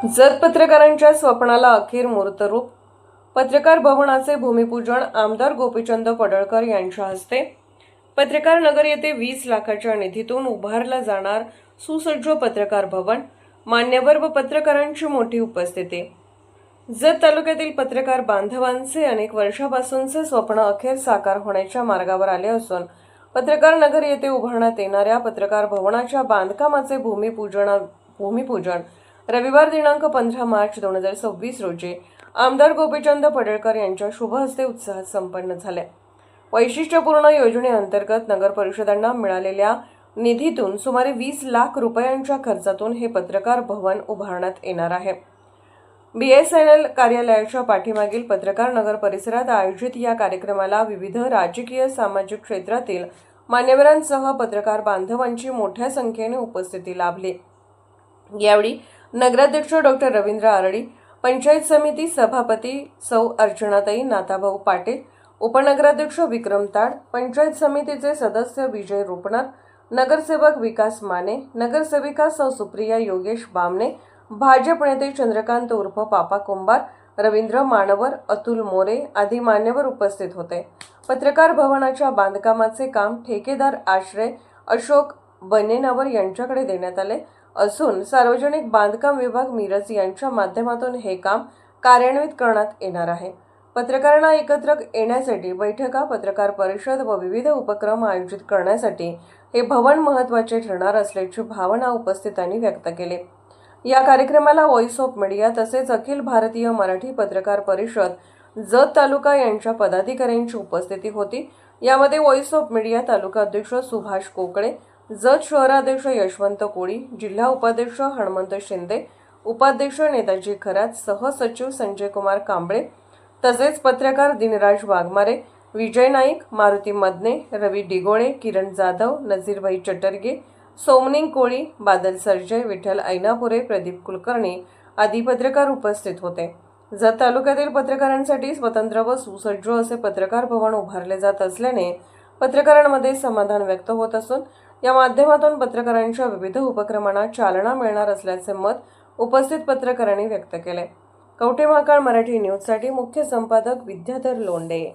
जत पत्रकारांच्या स्वप्नाला अखेर मूर्तरूप. पत्रकार भवनाचे भूमिपूजन आमदार गोपीचंद पडळकर यांच्या हस्ते. पत्रकार नगर येथे 20 लाखाच्या निधीतून उभारलं जाणार सुसज्ज पत्रकार भवन. मान्यवर व पत्रकारांची मोठी उपस्थिती. जत तालुक्यातील पत्रकार बांधवांचे अनेक वर्षापासूनचे स्वप्न अखेर साकार होण्याच्या मार्गावर आले असून पत्रकार नगर येथे उभारण्यात येणाऱ्या पत्रकार भवनाच्या बांधकामाचे भूमिपूजन रविवार दिनांक 15 मार्च 2026 रोजी आमदार गोपीचंद पडळकर यांच्या शुभ हस्ते उत्साहात संपन्न झाले. वैशिष्ट्यपूर्ण योजनेअंतर्गत नगर परिषदांना मिळालेल्या निधीतून सुमारे 20 लाख रुपयांच्या खर्चातून हे पत्रकार भवन उभारण्यात येणार आहे. BSNL कार्यालयाच्या पाठीमागील पत्रकार नगर परिसरात आयोजित या कार्यक्रमाला विविध राजकीय सामाजिक क्षेत्रातील मान्यवरांसह पत्रकार बांधवांची मोठ्या संख्येने उपस्थिती लाभली. यावेळी नगराध्यक्ष डॉक्टर रवींद्र आरडी, पंचायत समिती सभापती सौ अर्चनाताई नाथाभाऊ पाटील, उपनगराध्यक्ष विक्रम ताड, पंचायत समितीचे सदस्य विजय रुपनाथ, नगरसेवक विकास माने, नगरसेविका सौ सुप्रिया योगेश बामणे, भाजप नेते चंद्रकांत उर्फ पापा कुंभार, रवींद्र मानवर, अतुल मोरे आदी मान्यवर उपस्थित होते. पत्रकार भवनाच्या बांधकामाचे काम ठेकेदार आश्रय अशोक बनेनावर यांच्याकडे देण्यात आले असून सार्वजनिक बांधकाम विभाग मिरज यांच्या माध्यमातून हे काम कार्यान्वित करण्यात येणार आहे. पत्रकारांना एकत्र येण्यासाठी बैठका, पत्रकार परिषद व विविध उपक्रम आयोजित करण्यासाठी हे भवन महत्त्वाचे ठरणार असल्याची भावना उपस्थितांनी व्यक्त केली. या कार्यक्रमाला व्हॉइस ऑफ मीडिया तसेच अखिल भारतीय मराठी पत्रकार परिषद जत तालुका यांच्या पदाधिकाऱ्यांची उपस्थिती होती. यामध्ये व्हॉइस ऑफ मीडिया तालुका अध्यक्ष सुभाष कोकळे, जत शहराध्यक्ष यशवंत कोळी, जिल्हा उपाध्यक्ष हनुमंत शिंदे, उपाध्यक्ष नेताजी खरात, सहसचिव संजय कुमार कांबळे तसेच पत्रकार दिनराज वाघमारे, विजय नाईक, मारुती मदने, रवी डिगोळे, किरण जाधव, नजीरभाई चटर्गे, सोमनिंग कोळी, बादल सर्जय, विठ्ठल ऐनापुरे, प्रदीप कुलकर्णी आदी पत्रकार उपस्थित होते. जत तालुक्यातील पत्रकारांसाठी स्वतंत्र व सुसज्ज असे पत्रकार भवन उभारले जात असल्याने पत्रकारांमध्ये समाधान व्यक्त होत असून या माध्यमातून पत्रकारांच्या विविध उपक्रमांना चालना मिळणार असल्याचे मत उपस्थित पत्रकारांनी व्यक्त केले. कवठे महाकाळ मराठी न्यूजसाठी मुख्य संपादक विद्याधर लोंढे.